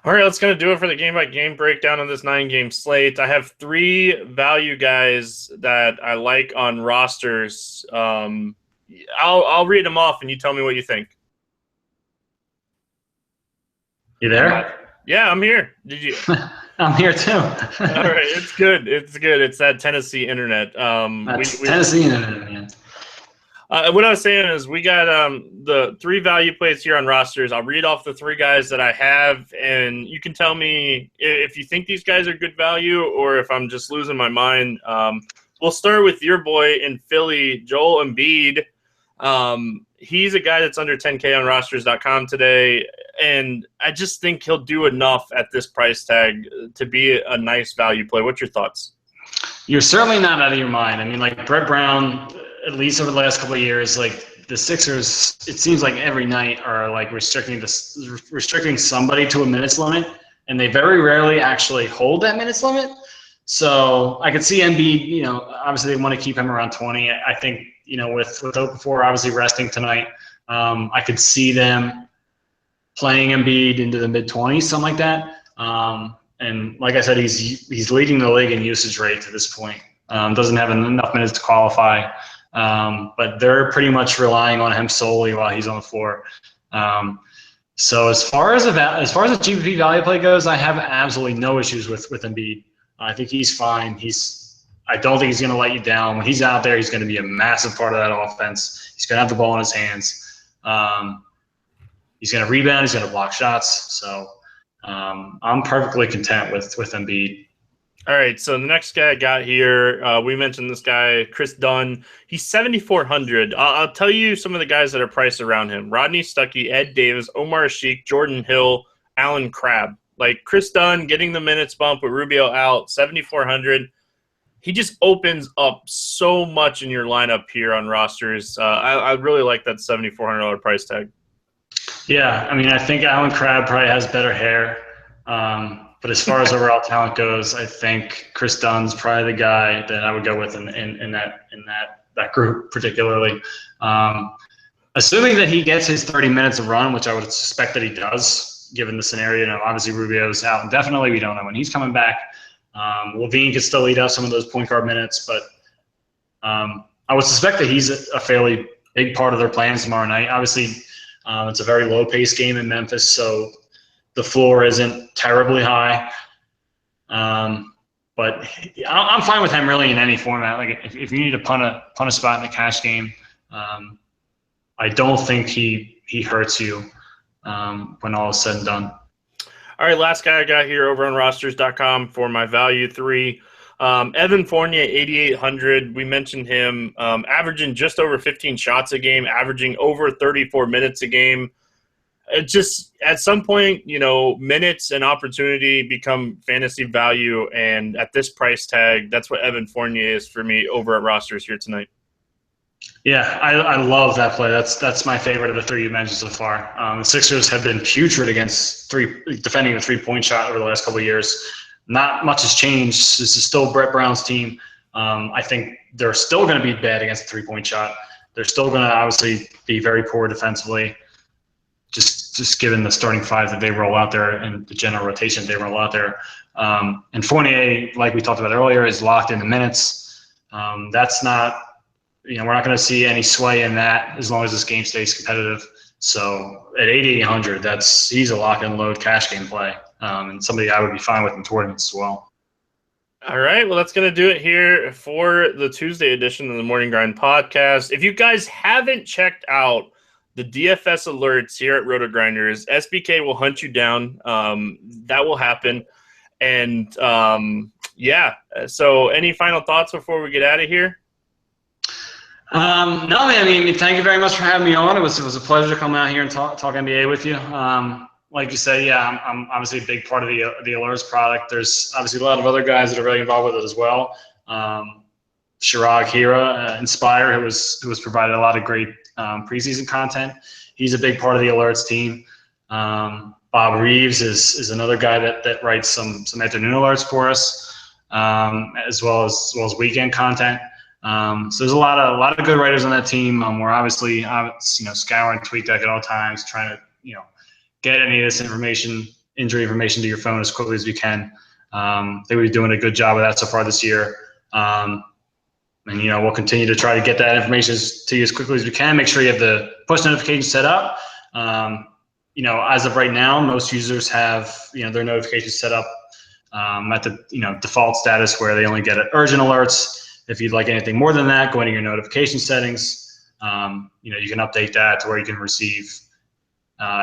[SPEAKER 1] All right, that's going to do it for the game-by-game breakdown of this 9-game slate. I have 3 value guys that I like on rosters. I'll read them off, and you tell me what you think.
[SPEAKER 2] You there?
[SPEAKER 1] Yeah, I'm here. Did you?
[SPEAKER 2] I'm here too.
[SPEAKER 1] All right, it's good. It's good. It's that Tennessee internet.
[SPEAKER 2] Tennessee internet, man.
[SPEAKER 1] What I was saying is we got the 3 value plays here on rosters. I'll read off the 3 guys that I have, and you can tell me if you think these guys are good value or if I'm just losing my mind. We'll start with your boy in Philly, Joel Embiid. He's a guy that's under 10K on rosters.com today, and I just think he'll do enough at this price tag to be a nice value play. What's your thoughts?
[SPEAKER 2] You're certainly not out of your mind. I mean, like Brett Brown, at least over the last couple of years, like the Sixers, it seems like every night are like restricting somebody to a minutes limit, and they very rarely actually hold that minutes limit. So I could see Embiid, obviously they want to keep him around 20. I think, with Okafor obviously resting tonight, I could see them playing Embiid into the mid-20s, something like that. And like I said, he's leading the league in usage rate to this point. Doesn't have enough minutes to qualify. But they're pretty much relying on him solely while he's on the floor. So as far as a GPP value play goes, I have absolutely no issues with Embiid. I think he's fine. I don't think he's going to let you down. When he's out there, he's going to be a massive part of that offense. He's going to have the ball in his hands. He's going to rebound. He's going to block shots. So I'm perfectly content with Embiid.
[SPEAKER 1] All right, so the next guy I got here, we mentioned this guy, Chris Dunn. He's 7,400. I'll tell you some of the guys that are priced around him. Rodney Stuckey, Ed Davis, Omar Asik, Jordan Hill, Alan Crabb. Like Chris Dunn getting the minutes bump with Rubio out, 7,400. He just opens up so much in your lineup here on rosters. I really like that $7,400 price tag.
[SPEAKER 2] Yeah, I mean, I think Alan Crabb probably has better hair. But as far as overall talent goes, I think Chris Dunn's probably the guy that I would go with in that group particularly. Assuming that he gets his 30 minutes of run, which I would suspect that he does, given the scenario. Obviously Rubio's out indefinitely. We don't know when he's coming back. LaVine could still eat up some of those point guard minutes, but I would suspect that he's a fairly big part of their plans tomorrow night. Obviously, it's a very low-paced game in Memphis, so the floor isn't terribly high. But I'm fine with him really in any format. Like if you need to punt a spot in the cash game, I don't think he hurts you when all is said and done.
[SPEAKER 1] All right, last guy I got here over on rosters.com for my value 3. Evan Fournier, 8,800. We mentioned him averaging just over 15 shots a game, averaging over 34 minutes a game. It just at some point, minutes and opportunity become fantasy value, and at this price tag, that's what Evan Fournier is for me over at rosters here tonight.
[SPEAKER 2] Yeah, I love that play. That's my favorite of the 3 you mentioned so far. The Sixers have been putrid against defending the 3-point shot over the last couple of years. Not much has changed. This is still Brett Brown's team. I think they're still going to be bad against the 3-point shot. They're still going to obviously be very poor defensively. Just given the starting 5 that they roll out there and the general rotation they roll out there. And Fournier, like we talked about earlier, is locked in the minutes. That's not, we're not going to see any sway in that as long as this game stays competitive. So at 8,800, he's a lock and load cash game play, and somebody I would be fine with in tournaments as well.
[SPEAKER 1] All right, well, that's going to do it here for the Tuesday edition of the Morning Grind podcast. If you guys haven't checked out the DFS alerts here at Roto Grinders, SBK will hunt you down. That will happen. And, so any final thoughts before we get out of here?
[SPEAKER 2] No, man, I mean, thank you very much for having me on. It was a pleasure to come out here and talk NBA with you. Like you said, yeah, I'm obviously a big part of the alerts product. There's obviously a lot of other guys that are really involved with it as well. Shirag Hira, Inspire, who was provided a lot of great preseason content. He's a big part of the alerts team. Bob Reeves is another guy that writes some afternoon alerts for us, as well as weekend content. So there's a lot of good writers on that team. We're obviously scouring TweetDeck at all times, trying to get any of this injury information to your phone as quickly as we can. They were doing a good job of that so far this year. And, we'll continue to try to get that information to you as quickly as we can. Make sure you have the push notifications set up. As of right now, most users have, their notifications set up at the, default status where they only get urgent alerts. If you'd like anything more than that, go into your notification settings. You can update that to where you can receive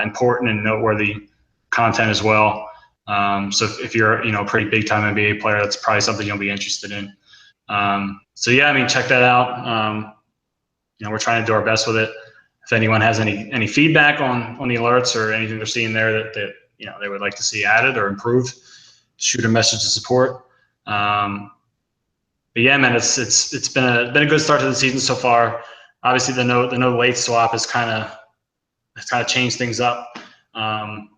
[SPEAKER 2] important and noteworthy content as well. So if you're, a pretty big time NBA player, that's probably something you'll be interested in. Check that out. We're trying to do our best with it. If anyone has any feedback on the alerts or anything they're seeing there that they would like to see added or improved, shoot a message to support. But yeah, man, it's been a good start to the season so far. Obviously, the no late swap has kind of changed things up,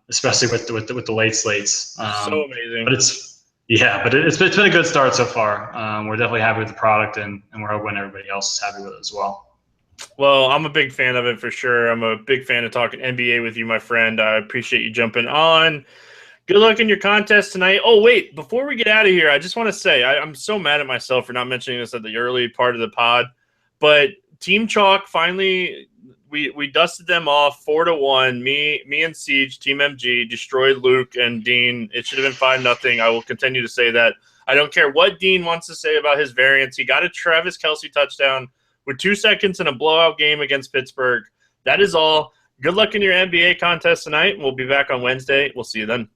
[SPEAKER 2] especially with the late slates.
[SPEAKER 1] So amazing.
[SPEAKER 2] But it's been a good start so far. We're definitely happy with the product, and we're hoping everybody else is happy with it as well.
[SPEAKER 1] Well, I'm a big fan of it for sure. I'm a big fan of talking NBA with you, my friend. I appreciate you jumping on. Good luck in your contest tonight. Oh, wait, before we get out of here, I just want to say I'm so mad at myself for not mentioning this at the early part of the pod, but Team Chalk finally we dusted them off 4-1. Me and Siege, Team MG, destroyed Luke and Dean. It should have been 5-0. I will continue to say that. I don't care what Dean wants to say about his variance. He got a Travis Kelce touchdown with 2 seconds in a blowout game against Pittsburgh. That is all. Good luck in your NBA contest tonight. We'll be back on Wednesday. We'll see you then.